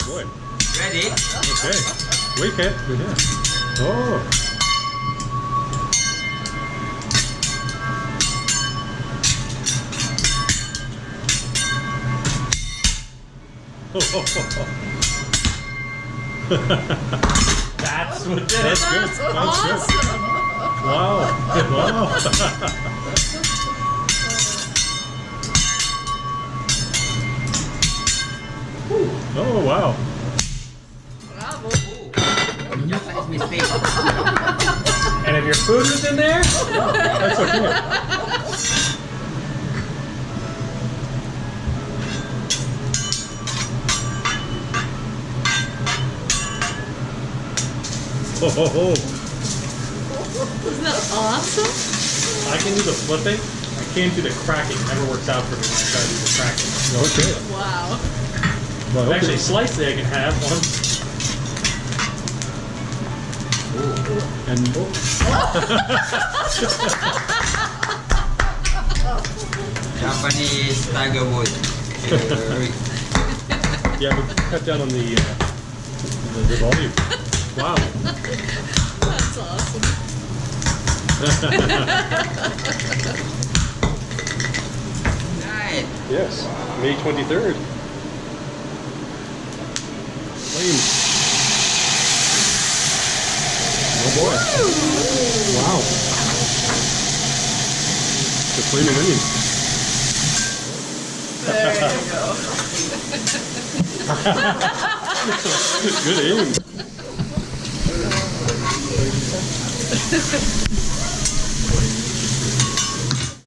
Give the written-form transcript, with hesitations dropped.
boy. Ready? Okay. Wait, Ken. Yeah. Oh. That's what did it. That's good. That's awesome. good. Wow. Wow. Oh, wow. Bravo. Just like mistake. And if your food was in there, That's okay. Oh, oh, oh. Isn't that awesome? I can do the flipping. I can't do the cracking. It never works out for me when I try to do the cracking. Okay. Wow. Well, okay. Actually, sliced egg can have one. And Japanese tiger wood. yeah, but cut down on the volume. Wow. That's awesome. Right. Yes, May 23rd. Flames. Oh boy. Wow. The flaming onion. There you go. Good aim.